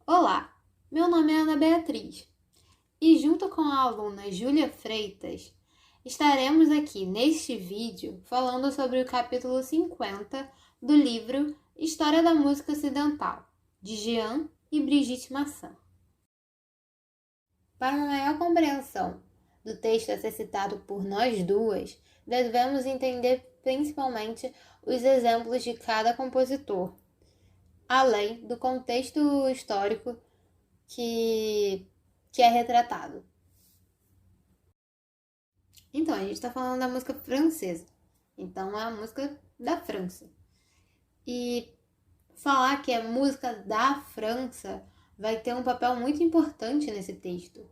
Olá, meu nome é Ana Beatriz e, junto com a aluna Júlia Freitas, estaremos aqui neste vídeo falando sobre o capítulo 50 do livro História da Música Ocidental, de Jean e Brigitte Masson. Para uma maior compreensão do texto a ser citado por nós duas, devemos entender principalmente os exemplos de cada compositor, além do contexto histórico que, que é retratado. Então, a gente está falando da música francesa. Então, é a música da França. E falar que é música da França vai ter um papel muito importante nesse texto.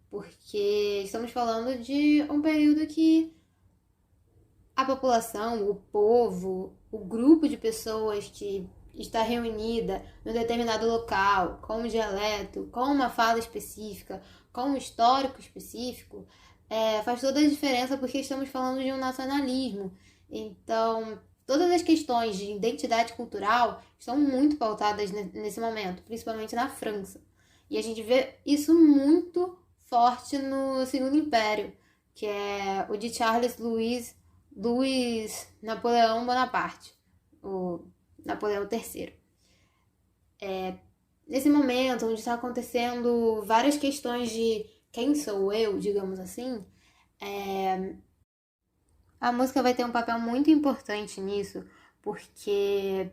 Porque estamos falando de um período que a população, o povo, o grupo de pessoas que está reunida num determinado local, com um dialeto, com uma fala específica, com um histórico específico, faz toda a diferença porque estamos falando de um nacionalismo. Então, todas as questões de identidade cultural estão muito pautadas nesse momento, principalmente na França. E a gente vê isso muito forte no Segundo Império, que é o de Charles Louis Napoleão Bonaparte, o Napoleão III. Nesse momento, onde está acontecendo várias questões de quem sou eu, digamos assim, a música vai ter um papel muito importante nisso, porque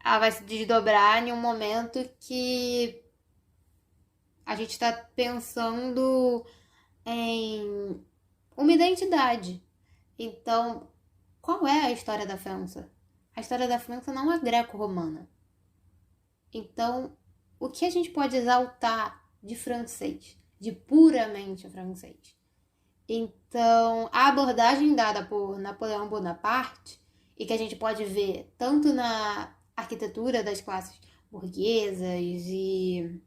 ela vai se desdobrar em um momento que a gente está pensando em uma identidade. Então, qual é a história da França? A história da França não é greco-romana. Então, o que a gente pode exaltar de francês, de puramente francês? Então, a abordagem dada por Napoleão Bonaparte, e que a gente pode ver tanto na arquitetura das classes burguesas e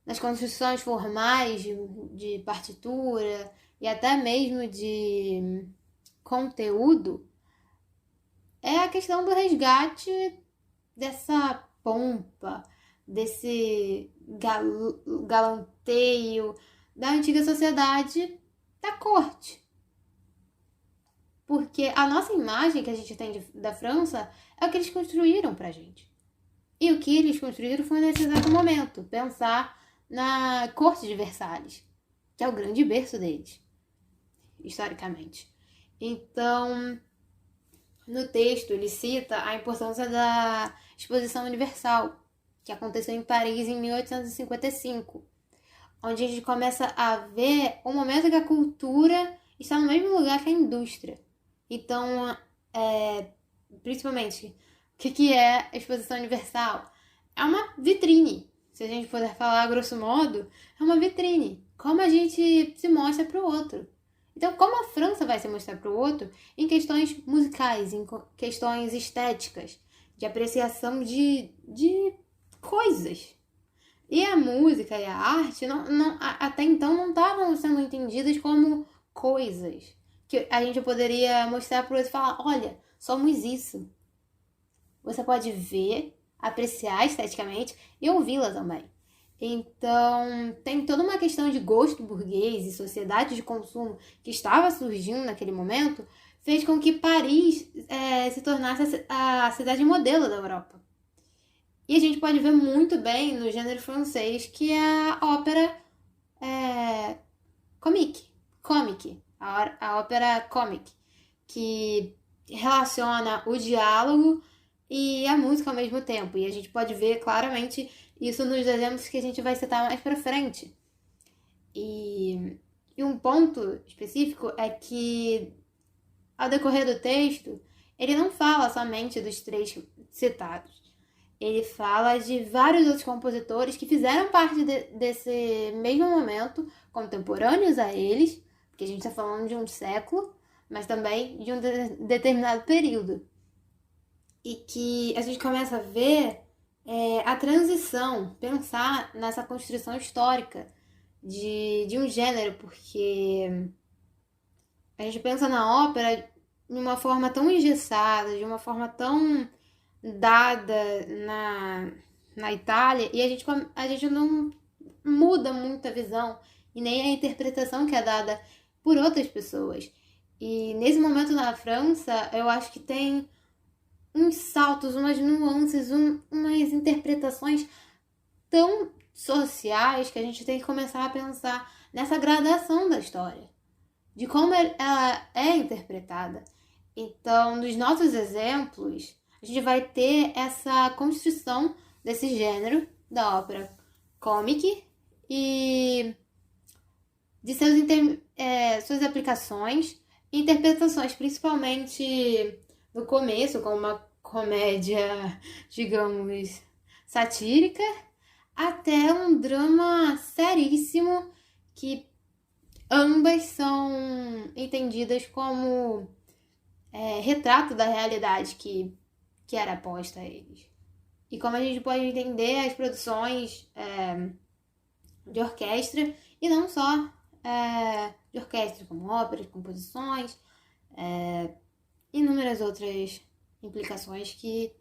nas construções formais de partitura e até mesmo de conteúdo, é a questão do resgate dessa pompa, desse galanteio da antiga sociedade da corte. Porque a nossa imagem que a gente tem da França é o que eles construíram pra gente. E o que eles construíram foi nesse exato momento, pensar na corte de Versalhes, que é o grande berço deles, historicamente. Então, no texto, ele cita a importância da Exposição Universal, que aconteceu em Paris em 1855, onde a gente começa a ver o momento que a cultura está no mesmo lugar que a indústria. Então, principalmente, o que é a Exposição Universal? É uma vitrine. Se a gente puder falar a grosso modo, é uma vitrine. Como a gente se mostra para o outro. Então, como a França vai se mostrar para o outro em questões musicais, em questões estéticas, de apreciação de coisas. E a música e a arte, até então, não estavam sendo entendidas como coisas. Que a gente poderia mostrar para o outro e falar, olha, somos isso. Você pode ver, apreciar esteticamente e ouvi-la também. Então, tem toda uma questão de gosto burguês e sociedade de consumo que estava surgindo naquele momento, fez com que Paris se tornasse a cidade modelo da Europa. E a gente pode ver muito bem no gênero francês, que é a ópera comique, a ópera comique, que relaciona o diálogo e a música ao mesmo tempo. E a gente pode ver claramente isso nos exemplos que a gente vai citar mais pra frente. E um ponto específico é que, ao decorrer do texto, ele não fala somente dos três citados. Ele fala de vários outros compositores que fizeram parte desse mesmo momento, contemporâneos a eles, porque a gente está falando de um século, mas também de um determinado período. E que a gente começa a ver a transição, pensar nessa construção histórica de um gênero, porque a gente pensa na ópera de uma forma tão engessada, de uma forma tão dada na Itália, e a gente não muda muito a visão e nem a interpretação que é dada por outras pessoas. E nesse momento na França, eu acho que tem uns saltos, umas nuances, umas interpretações tão sociais que a gente tem que começar a pensar nessa gradação da história, de como ela é interpretada. Então, nos nossos exemplos, a gente vai ter essa construção desse gênero da ópera comic e de suas aplicações e interpretações, principalmente no começo, como uma comédia, digamos, satírica, até um drama seríssimo que ambas são entendidas como retrato da realidade que era posta a eles. E como a gente pode entender as produções de orquestra, e não só de orquestra, como óperas, composições, inúmeras outras implicações que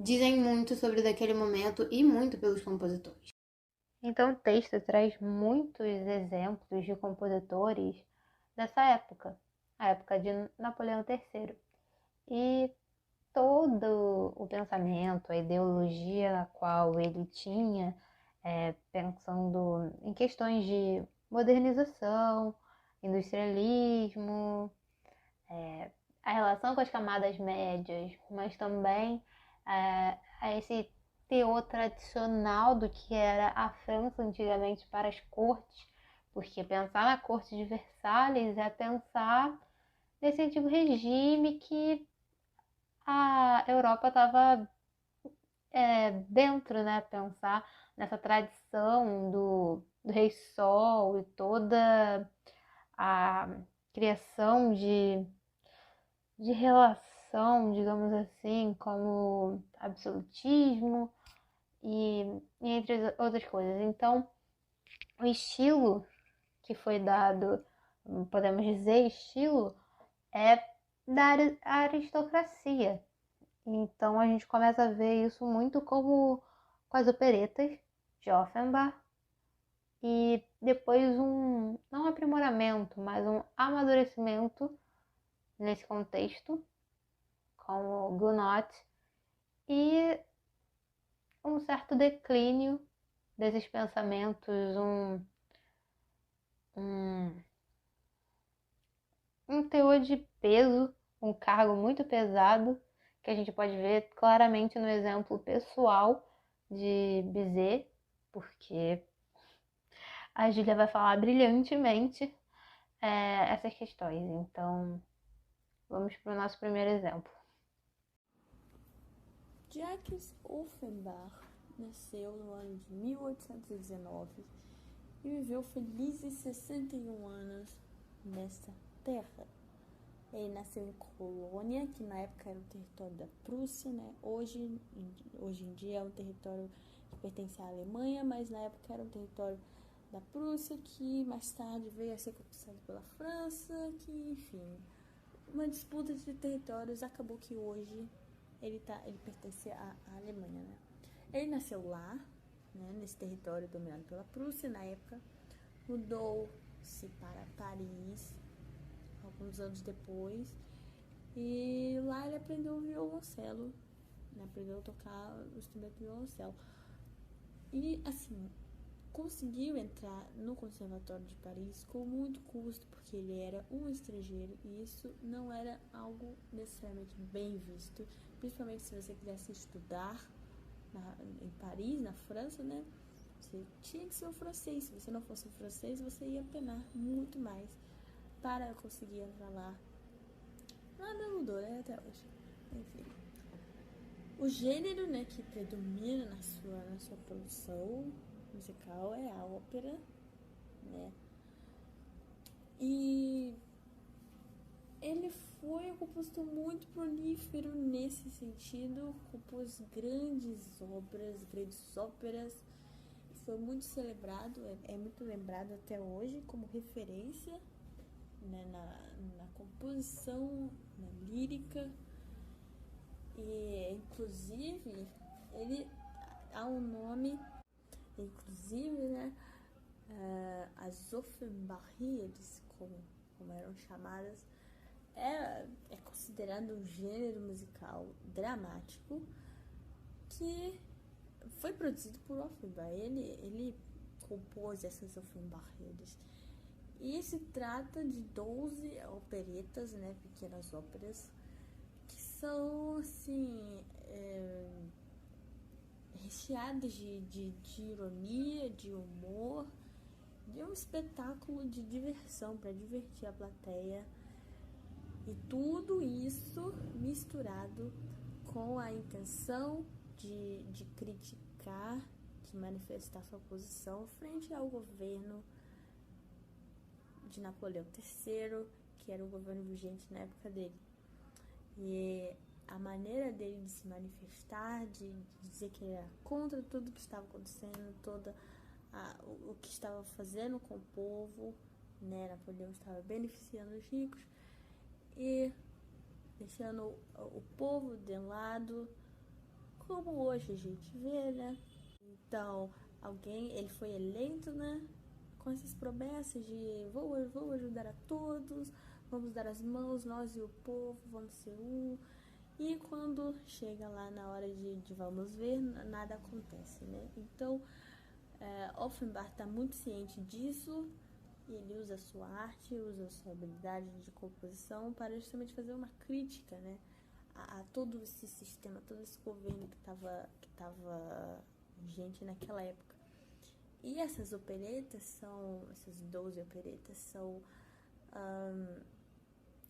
dizem muito sobre daquele momento e muito pelos compositores. Então o texto traz muitos exemplos de compositores dessa época, a época de Napoleão III. E todo o pensamento, a ideologia na qual ele tinha, pensando em questões de modernização, industrialismo, a relação com as camadas médias, mas também a esse teor tradicional do que era a França antigamente para as cortes, porque pensar na corte de Versalhes é pensar nesse antigo regime que a Europa estava dentro, né? Pensar nessa tradição do Rei Sol e toda a criação de relação, digamos assim, como absolutismo e entre outras coisas. Então, o estilo que foi dado, podemos dizer, estilo, é da aristocracia. Então a gente começa a ver isso muito como com as operetas de Offenbach e depois não um aprimoramento, mas um amadurecimento nesse contexto, como Gounod, e um certo declínio desses pensamentos, um teor de peso, um cargo muito pesado, que a gente pode ver claramente no exemplo pessoal de Bizet, porque a Júlia vai falar brilhantemente essas questões. Então, vamos para o nosso primeiro exemplo. Jacques Offenbach nasceu no ano de 1819 e viveu felizes 61 anos nesta terra. Ele nasceu em Colônia, que na época era um território da Prússia, né? Hoje em dia é um território que pertence à Alemanha, mas na época era um território da Prússia, que mais tarde veio a ser conquistado pela França, que, enfim, uma disputa de territórios. Acabou que hoje ele pertence à Alemanha, né? Ele nasceu lá, né, nesse território dominado pela Prússia. Na época mudou-se para Paris alguns anos depois, e lá ele aprendeu violoncelo, né? Aprendeu a tocar o instrumento violoncelo e, assim, conseguiu entrar no Conservatório de Paris com muito custo, porque ele era um estrangeiro e isso não era algo necessariamente bem visto, principalmente se você quisesse estudar em Paris, na França, né? Você tinha que ser um francês. Se você não fosse um francês, você ia penar muito mais para conseguir entrar lá. Nada mudou, né, até hoje. Enfim. O gênero, né, que predomina na sua produção musical é a ópera, né? E ele foi um compositor muito prolífero nesse sentido, compôs grandes óperas, e foi muito celebrado, é muito lembrado até hoje como referência, né, na composição, na lírica. E inclusive ele há um nome, inclusive, né? As Offenbachriades, como eram chamadas, é considerado um gênero musical dramático que foi produzido por Offenbach. Ele compôs essas Offenbachriades. E se trata de 12 operetas, né, pequenas óperas, que são, assim, recheadas de ironia, de humor, de um espetáculo de diversão para divertir a plateia. E tudo isso misturado com a intenção de criticar, de manifestar sua posição frente ao governo de Napoleão III, que era o governo vigente na época dele. E a maneira dele de se manifestar, de dizer que era contra tudo que estava acontecendo, o que estava fazendo com o povo, né? Napoleão estava beneficiando os ricos e deixando o povo de lado, como hoje a gente vê, né? Então, ele foi eleito, né? Com essas promessas de vou ajudar a todos, vamos dar as mãos, nós e o povo, vamos ser um. E quando chega lá na hora de vamos ver, nada acontece, né? Então, Offenbach está muito ciente disso e ele usa a sua arte, usa a sua habilidade de composição para justamente fazer uma crítica, né? A todo esse sistema, todo esse governo que estava vigente naquela época. E essas 12 operetas são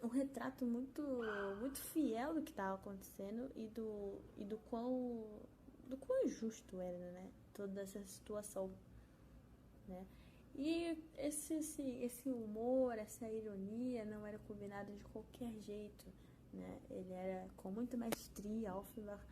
um retrato muito, muito fiel do que estava acontecendo e do quão injusto era, né? Toda essa situação, né? E esse humor, essa ironia não era combinado de qualquer jeito, né? Ele era com muita maestria. Offenbach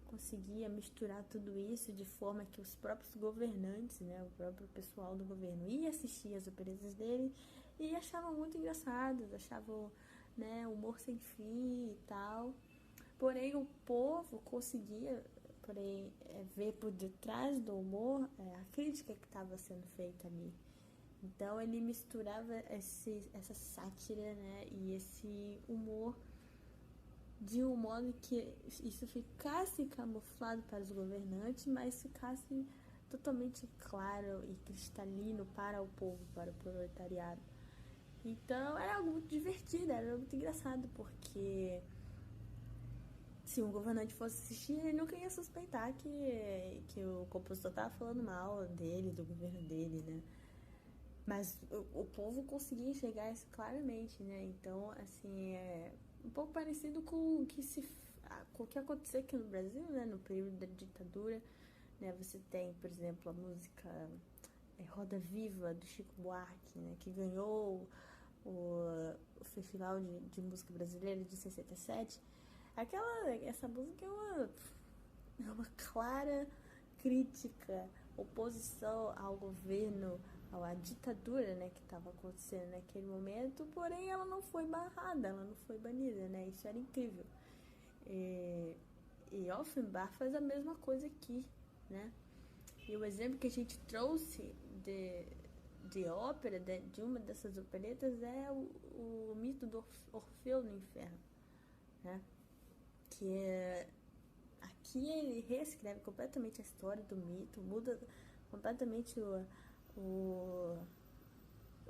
conseguia misturar tudo isso de forma que os próprios governantes, né, o próprio pessoal do governo ia assistir as operetas dele e achavam muito engraçados, achavam, né, humor sem fim e tal. Porém, o povo conseguia ver por detrás do humor a crítica que estava sendo feita ali. Então, ele misturava essa sátira, né, e esse humor de um modo que isso ficasse camuflado para os governantes, mas ficasse totalmente claro e cristalino para o povo, para o proletariado. Então era algo muito divertido, era muito engraçado, porque se um governante fosse assistir, ele nunca ia suspeitar que o compositor estava falando mal dele, do governo dele, né? Mas o povo conseguia enxergar isso claramente, né? Então, assim, é um pouco parecido com o que aconteceu aqui no Brasil, né? No período da ditadura, né? Você tem, por exemplo, a música Roda Viva, do Chico Buarque, né? Que ganhou o Festival de Música Brasileira de 67. Essa música é uma clara crítica, oposição ao governo, à ditadura, né, que estava acontecendo naquele momento, porém ela não foi barrada, ela não foi banida, né? Isso era incrível. E Offenbach faz a mesma coisa aqui, né? E o exemplo que a gente trouxe de ópera, de uma dessas operetas, é o mito do Orfeu no Inferno, né? Que aqui ele reescreve completamente a história do mito, muda completamente o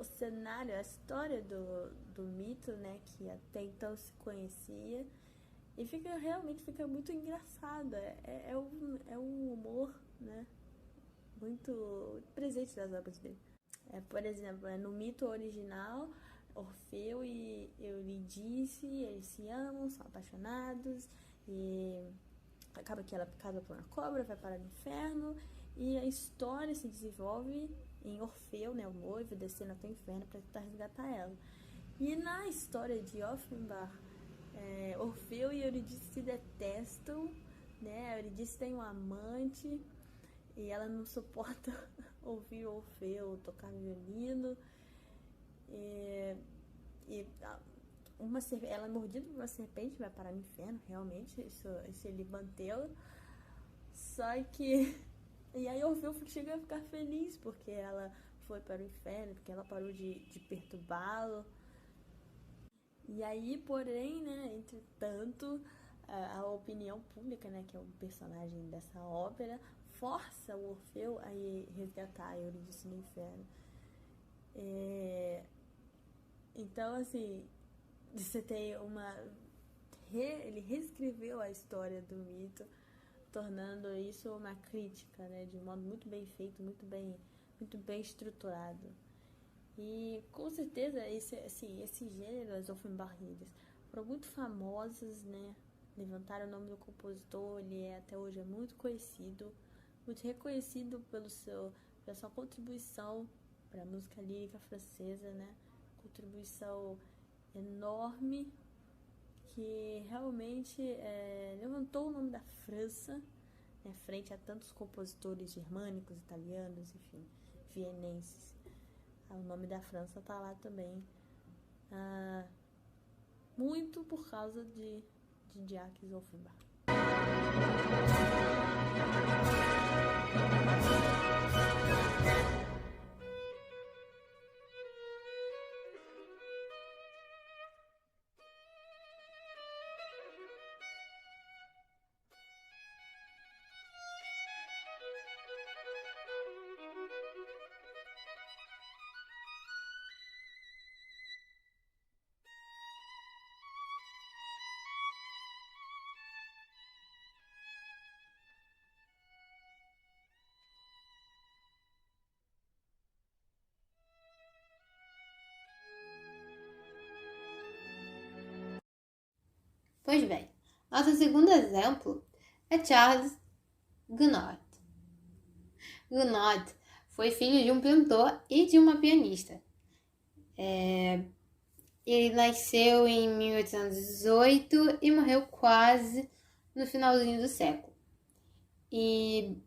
cenário, a história do mito, né, que até então se conhecia, e realmente fica muito engraçado. É um humor, né, muito presente das obras dele. Por exemplo, no mito original, Orfeu e Eurídice, eles se amam, são apaixonados, e acaba que ela é picada por uma cobra, vai parar no inferno, e a história se desenvolve em Orfeu, né, o noivo, descendo até o inferno para tentar resgatar ela. E na história de Offenbach, Orfeu e Eurídice se detestam, né? A Eurídice tem um amante e ela não suporta ouvir Orfeu tocar violino. Ela é mordida por uma serpente, vai parar no inferno, realmente, isso ele manteve. Só que E aí Orfeu chega a ficar feliz porque ela foi para o inferno, porque ela parou de perturbá-lo. E aí, porém, né, entretanto, a opinião pública, né, que é o personagem dessa ópera, força o Orfeu a ir resgatar a Eurídice no inferno. Então, assim, você tem ele reescreveu a história do mito, tornando isso uma crítica, né, de um modo muito bem feito, muito bem estruturado. E com certeza esse gênero, as Offenbach-Lieder, foram muito famosas, né? Levantaram o nome do compositor, ele até hoje é muito conhecido, muito reconhecido pela sua contribuição para a música lírica francesa, né? Contribuição enorme que realmente levantou o nome da França, né, frente a tantos compositores germânicos, italianos, enfim, vienenses. O nome da França tá lá também, muito por causa de Jacques Offenbach. Pois bem, nosso segundo exemplo é Charles Gounod. Gounod foi filho de um pintor e de uma pianista. Ele nasceu em 1818 e morreu quase no finalzinho do século. E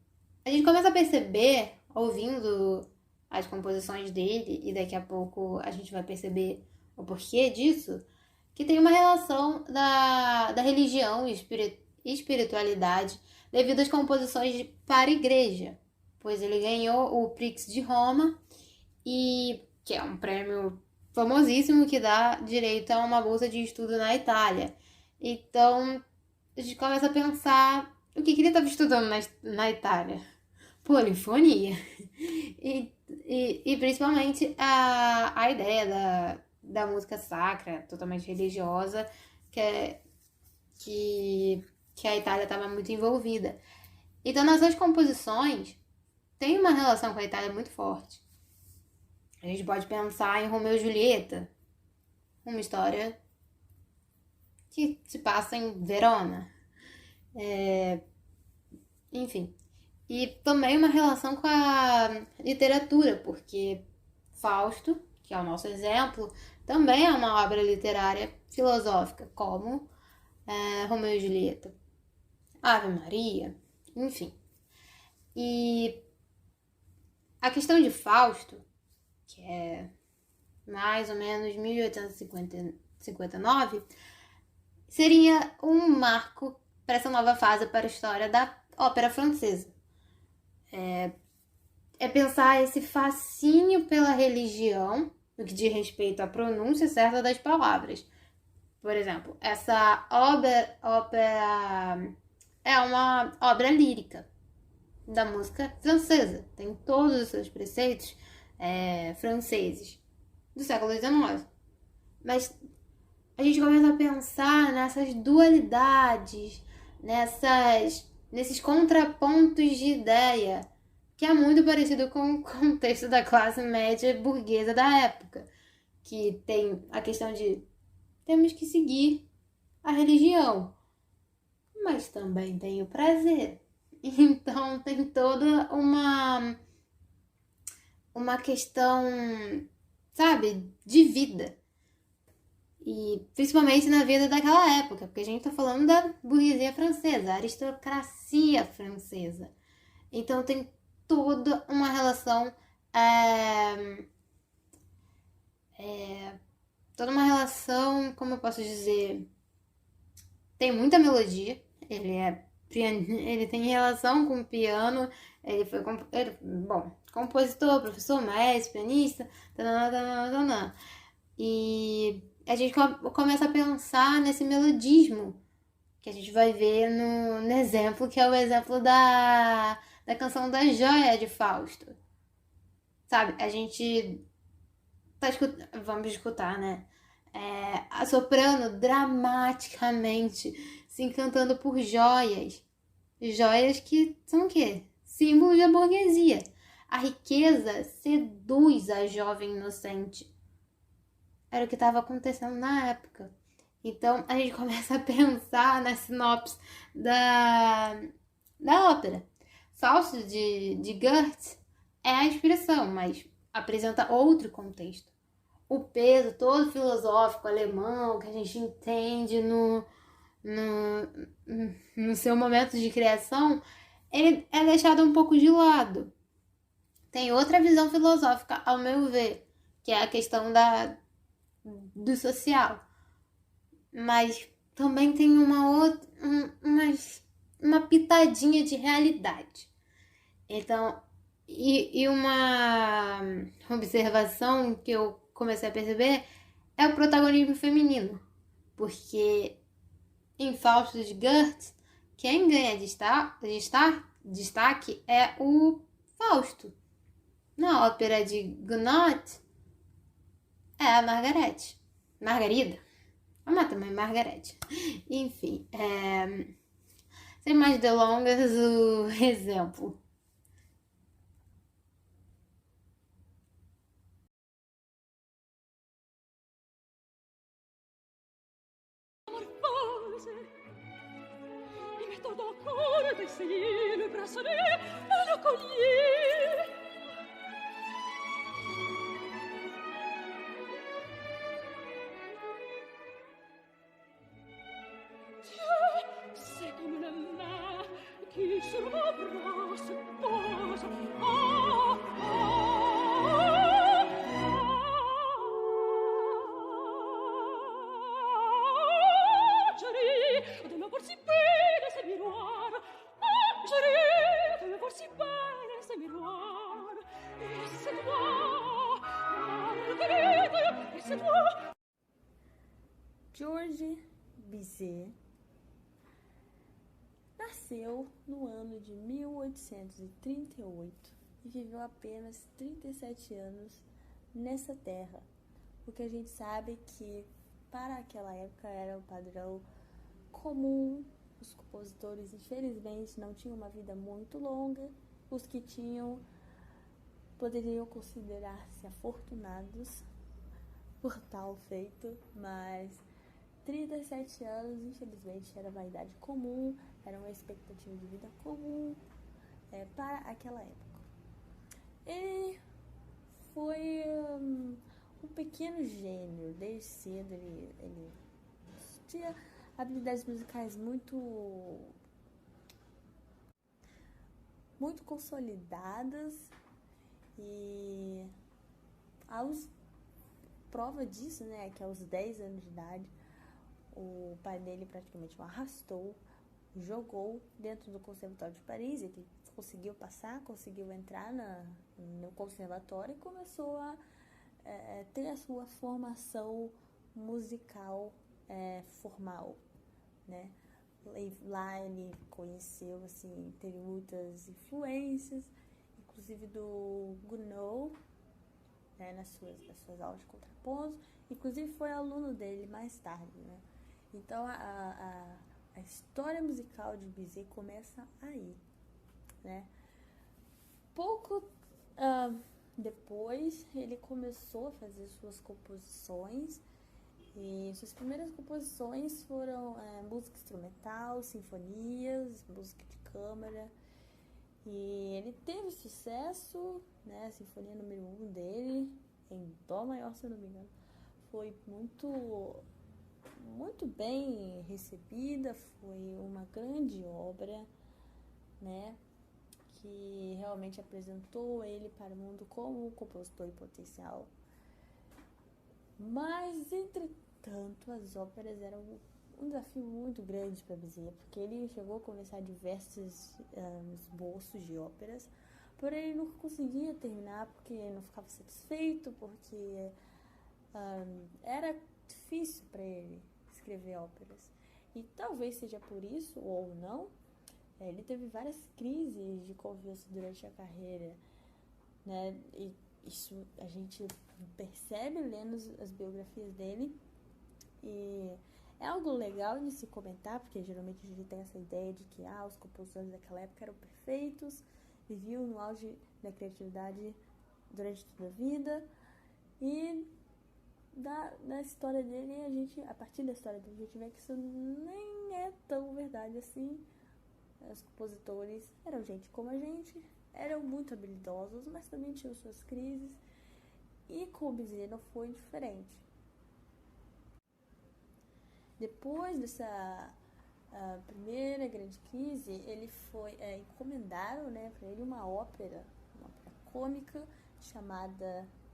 a gente começa a perceber, ouvindo as composições dele, e daqui a pouco a gente vai perceber o porquê disso, que tem uma relação da religião e espiritualidade devido às composições para a igreja, pois ele ganhou o Prix de Roma, que é um prêmio famosíssimo que dá direito a uma bolsa de estudo na Itália. Então, a gente começa a pensar o que ele estava estudando na Itália. Polifonia. E principalmente a ideia da música sacra, totalmente religiosa, que a Itália estava muito envolvida. Então, nossas composições têm uma relação com a Itália muito forte. A gente pode pensar em Romeu e Julieta, uma história que se passa em Verona. Enfim. E também uma relação com a literatura, porque Fausto, que é o nosso exemplo, também é uma obra literária filosófica, como Romeu e Julieta, Ave Maria, enfim. E a questão de Fausto, que é mais ou menos 1859, seria um marco para essa nova fase para a história da ópera francesa. É pensar esse fascínio pela religião, no que diz respeito à pronúncia certa das palavras. Por exemplo, essa ópera é uma obra lírica da música francesa. Tem todos os seus preceitos franceses do século XIX. Mas a gente começa a pensar nessas dualidades, nesses contrapontos de ideia, que é muito parecido com o contexto da classe média burguesa da época, que tem a questão de temos que seguir a religião, mas também tem o prazer. Então tem toda uma questão, sabe, de vida. E principalmente na vida daquela época, porque a gente tá falando da burguesia francesa, a aristocracia francesa. Então tem toda uma relação, como eu posso dizer, tem muita melodia, ele é ele tem relação com o piano, ele foi, compositor, professor, maestro, pianista, tanana, tanana, tanana. E a gente começa a pensar nesse melodismo que a gente vai ver no exemplo, que é o exemplo da canção da Joia de Fausto. Sabe, a gente vamos escutar, né? A soprano dramaticamente se encantando por joias. Joias que são o quê? Símbolos da burguesia. A riqueza seduz a jovem inocente. Era o que estava acontecendo na época. Então a gente começa a pensar na sinopse da ópera. Fausto de Goethe é a inspiração, mas apresenta outro contexto. O peso todo filosófico alemão que a gente entende no seu momento de criação, ele é deixado um pouco de lado. Tem outra visão filosófica, ao meu ver, que é a questão do social. Mas também tem uma pitadinha de realidade. Então, e uma observação que eu comecei a perceber é o protagonismo feminino. Porque em Fausto de Goethe, quem ganha destaque é o Fausto. Na ópera de Gounod é a Margarida. A também Margarete. Enfim, sem mais delongas, o exemplo. Il metto d'accord d'essayer le bracelet et le collier. Tiens, c'est comme la main qui sur mon bras se pose. Ah, je ris de me voir si belle ces miroirs. Ah, je ris de me voir si belle ces miroirs. Et c'est toi, Marguerite, et c'est toi. Georges Bizet nasceu no ano de 1838 e viveu apenas 37 anos nessa terra, porque a gente sabe que para aquela época era o padrão comum. Os compositores, infelizmente, não tinham uma vida muito longa. Os que tinham poderiam considerar-se afortunados por tal feito, mas 37 anos, infelizmente, era uma idade comum, era uma expectativa de vida comum para aquela época. Ele foi um pequeno gênio. Desde cedo ele tinha habilidades musicais muito consolidadas, e prova disso, né, que aos 10 anos de idade o pai dele praticamente o arrastou, jogou dentro do Conservatório de Paris. Ele conseguiu passar, conseguiu entrar no conservatório e começou a ter a sua formação musical formal, né? E lá ele conheceu, assim, teve muitas influências, inclusive do Gounod, né, nas suas aulas de contraponto. Inclusive foi aluno dele mais tarde, né? Então a história musical de Bizet começa aí, né? Pouco depois ele começou a fazer suas composições, e suas primeiras composições foram música instrumental, sinfonias, música de câmara. E ele teve sucesso, né? A sinfonia número 1 dele, em dó maior, se eu não me engano, foi muito bem recebida. Foi uma grande obra, né, que realmente apresentou ele para o mundo como um compositor em potencial. Mas, entretanto, as óperas eram um desafio muito grande para Bizet, porque ele chegou a começar diversos esboços de óperas, porém ele nunca conseguia terminar porque não ficava satisfeito, porque era difícil para ele escrever óperas. E talvez seja por isso, ou não, ele teve várias crises de confiança durante a carreira, né? E isso a gente percebe lendo as biografias dele. E é algo legal de se comentar, porque geralmente a gente tem essa ideia de que os compositores daquela época eram perfeitos, viviam no auge da criatividade durante toda a vida. E da história dele, a partir da história dele, a gente vê que isso nem é tão verdade assim. Os compositores eram gente como a gente, eram muito habilidosos, mas também tinham suas crises. E com o Bizet não foi diferente. Depois dessa primeira grande crise, ele foi encomendaram, né, para ele uma ópera cômica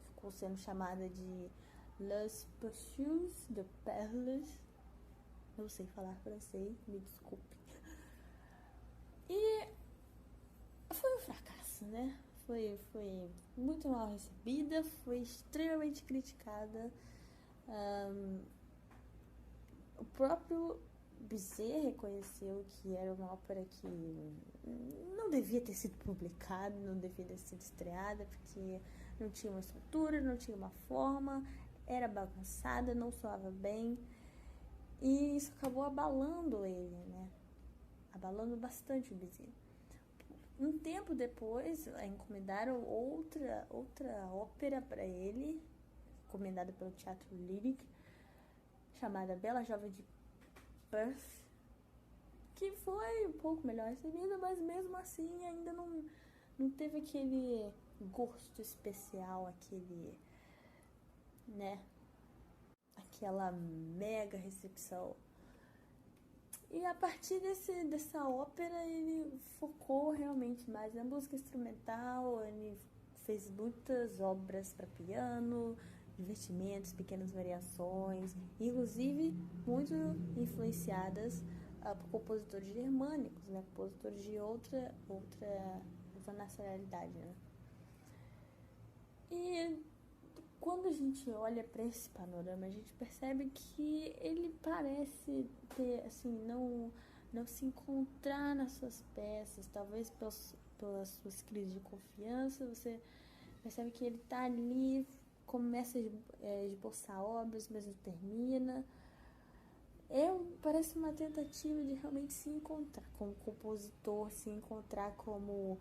ficou sendo chamada de Les Pêcheurs de Perles. Não sei falar francês, me desculpe. E foi um fracasso, né? Foi muito mal recebida, foi extremamente criticada. O próprio Bizet reconheceu que era uma ópera que não devia ter sido publicada, não devia ter sido estreada, porque não tinha uma estrutura, não tinha uma forma, era bagunçada, não soava bem. E isso acabou abalando ele, né? Abalando bastante o Bizet. Um tempo depois, encomendaram outra ópera para ele, encomendada pelo Teatro Lyric, chamada Bela Jovem de Perth, que foi um pouco melhor recebida, mas mesmo assim ainda não teve aquele gosto especial, aquela mega recepção. E a partir dessa ópera, ele focou realmente mais na música instrumental, ele fez muitas obras para piano, divertimentos, pequenas variações, inclusive muito influenciadas por compositores germânicos, né? Compositores de outra nacionalidade, né? E quando a gente olha para esse panorama, a gente percebe que ele parece ter, assim, não se encontrar nas suas peças, talvez pelas suas crises de confiança. Você percebe que ele está ali, começa a esboçar obras, mas não termina. Parece uma tentativa de realmente se encontrar como compositor, se encontrar como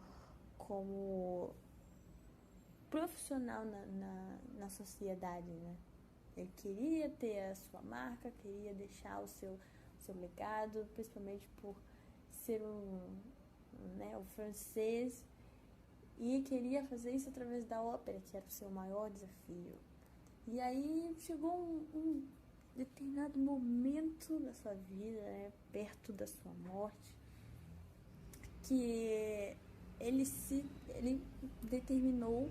profissional na sociedade, né? Ele queria ter a sua marca, queria deixar o seu legado, principalmente por ser um francês, e queria fazer isso através da ópera, que era o seu maior desafio. E aí chegou um determinado momento da sua vida, né, perto da sua morte, que ele determinou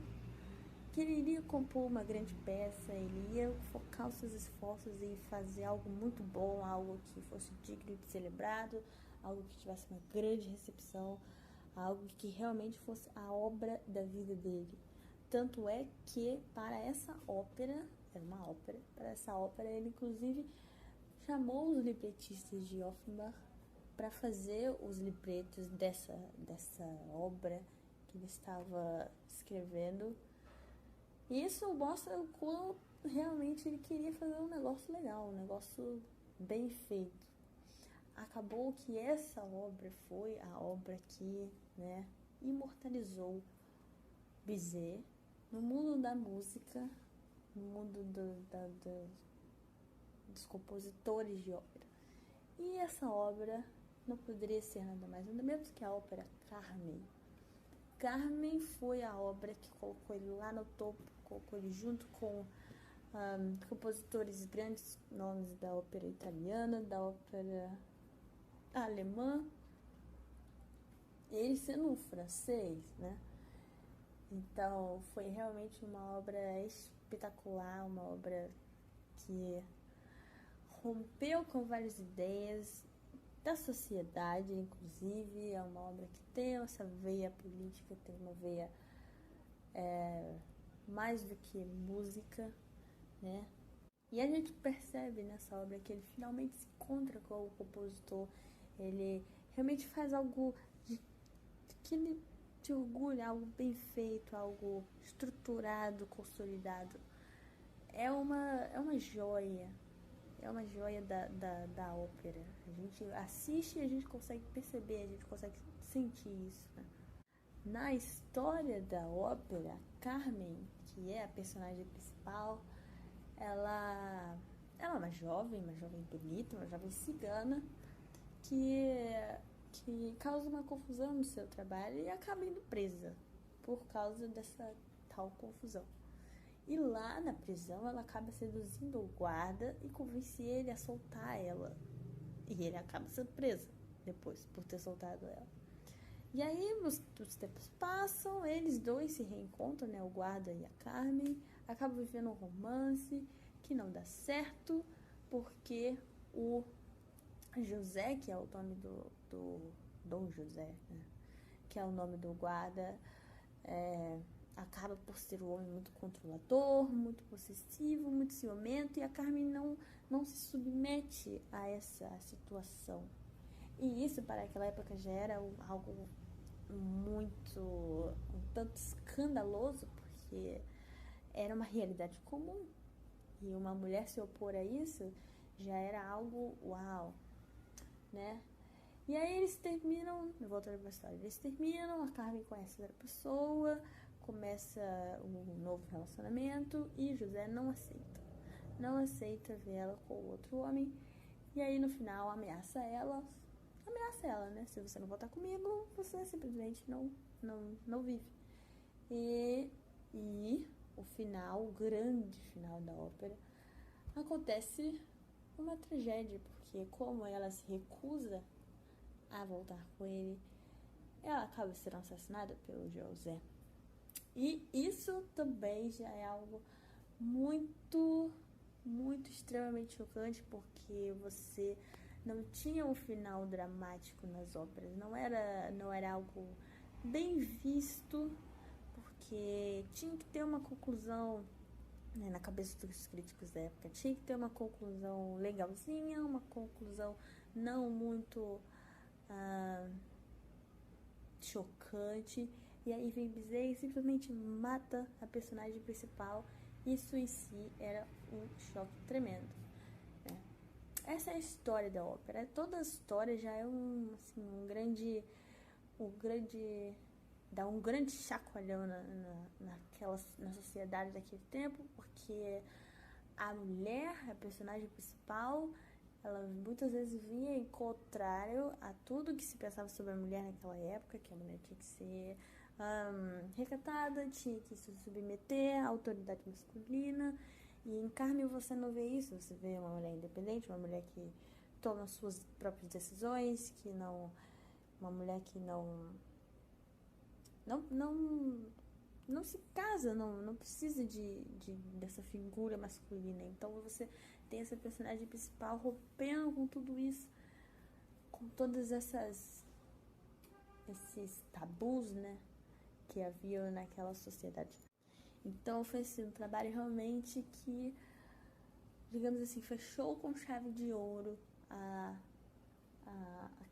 que ele iria compor uma grande peça, ele ia focar os seus esforços em fazer algo muito bom, algo que fosse digno de celebrado, algo que tivesse uma grande recepção, algo que realmente fosse a obra da vida dele. Tanto é que para essa ópera, era uma ópera, para essa ópera ele inclusive chamou os libretistas de Offenbach para fazer os libretos dessa obra que ele estava escrevendo. Isso mostra o quão realmente ele queria fazer um negócio legal, um negócio bem feito. Acabou que essa obra foi a obra que, né, imortalizou Bizet no mundo da música, no mundo dos compositores de ópera. E essa obra não poderia ser nada mais nada menos que a ópera Carmen. Carmen foi a obra que colocou ele lá no topo, colocou ele junto com compositores grandes nomes da ópera italiana, da ópera alemã, ele sendo um francês, né? Então foi realmente uma obra espetacular, uma obra que rompeu com várias ideias da sociedade, inclusive. É uma obra que tem essa veia política, tem uma veia mais do que música, né? E a gente percebe nessa obra que ele finalmente se encontra com o compositor, ele realmente faz algo que ele te orgulha, algo bem feito, algo estruturado, consolidado. É uma joia. É uma joia da ópera. A gente assiste e a gente consegue perceber, a gente consegue sentir isso, né? Na história da ópera, Carmen, que é a personagem principal, ela é uma jovem bonita, uma jovem cigana, que causa uma confusão no seu trabalho e acaba indo presa por causa dessa tal confusão. E lá na prisão ela acaba seduzindo o guarda e convence ele a soltar ela. E ele acaba sendo preso depois por ter soltado ela. E aí os tempos passam, eles dois se reencontram, né, o guarda e a Carmen, acabam vivendo um romance que não dá certo porque o José, que é o nome do Dom José, né, que é o nome do guarda, acaba por ser um homem muito controlador, muito possessivo, muito ciumento, e a Carmen não se submete a essa situação. E isso para aquela época já era algo muito, um tanto escandaloso, porque era uma realidade comum. E uma mulher se opor a isso já era algo uau, né? E aí eles terminam, voltando para a história, eles terminam, a Carmen conhece outra pessoa, começa um novo relacionamento e José não aceita ver ela com outro homem, e aí no final ameaça ela, né? Se você não voltar comigo, você simplesmente não vive. E o final, o grande final da ópera, acontece uma tragédia, porque como ela se recusa a voltar com ele, ela acaba sendo assassinada pelo José. E isso também já é algo muito, muito extremamente chocante, porque você não tinha um final dramático nas óperas, não era algo bem visto, porque tinha que ter uma conclusão, né, na cabeça dos críticos da época, tinha que ter uma conclusão legalzinha, uma conclusão não muito chocante, e aí vem Bizet e simplesmente mata a personagem principal. Isso em si era um choque tremendo, né? Essa é a história da ópera. Toda a história já é um grande dá um grande chacoalhão na sociedade daquele tempo, porque a mulher, a personagem principal, ela muitas vezes vinha em contrário a tudo que se pensava sobre a mulher naquela época, que a mulher tinha que ser recatada, tinha que se submeter à autoridade masculina. E em Carmen você não vê isso, você vê uma mulher independente, uma mulher que toma suas próprias decisões, uma mulher que não se casa, não precisa dessa figura masculina. Então você tem essa personagem principal rompendo com tudo isso, com todas esses tabus, né, que havia naquela sociedade. Então foi assim, um trabalho realmente que, digamos assim, fechou com chave de ouro a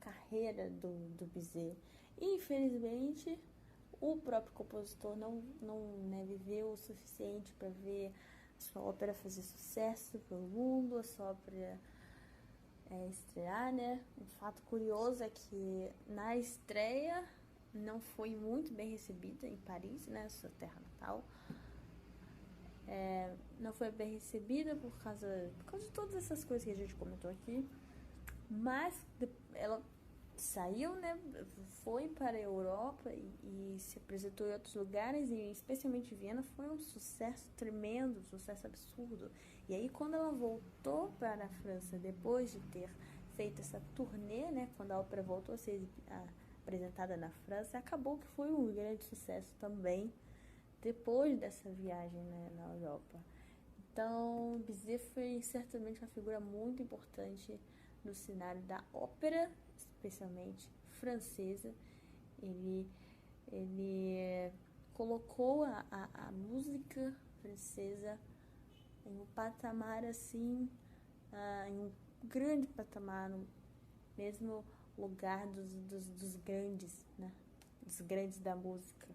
carreira do Bizet. E infelizmente o próprio compositor não viveu o suficiente para ver a sua ópera fazer sucesso pelo mundo, a sua ópera estrear, né? Um fato curioso é que na estreia não foi muito bem recebida em Paris, né, sua terra natal. Não foi bem recebida por causa de todas essas coisas que a gente comentou aqui, mas ela saiu, né, foi para a Europa e se apresentou em outros lugares, e especialmente Viena foi um sucesso tremendo, um sucesso absurdo. E aí quando ela voltou para a França, depois de ter feito essa turnê, né, quando a ópera voltou a ser apresentada na França, acabou que foi um grande sucesso também depois dessa viagem, né, na Europa. Então, Bizet foi certamente uma figura muito importante no cenário da ópera, especialmente francesa. Ele colocou a música francesa em um patamar assim, em um grande patamar, no mesmo lugar dos grandes, né? Dos grandes da música,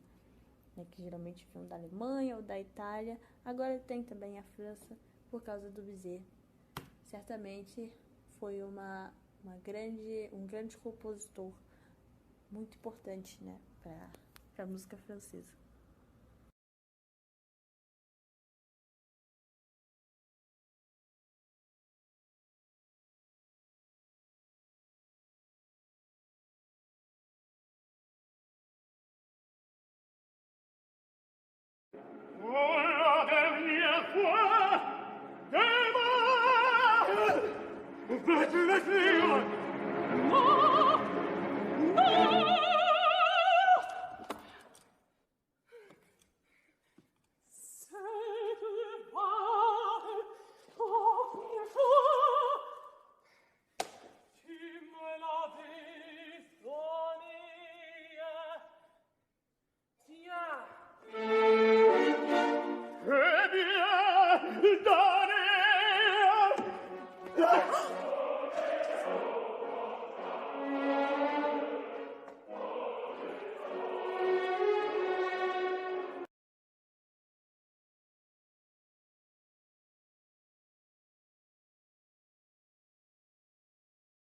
né? Que geralmente vinham da Alemanha ou da Itália. Agora tem também a França por causa do Bizet. Certamente foi um grande compositor, muito importante, né, para a música francesa. Oh, la dernière fois, veux-tu me suivre? Non, non.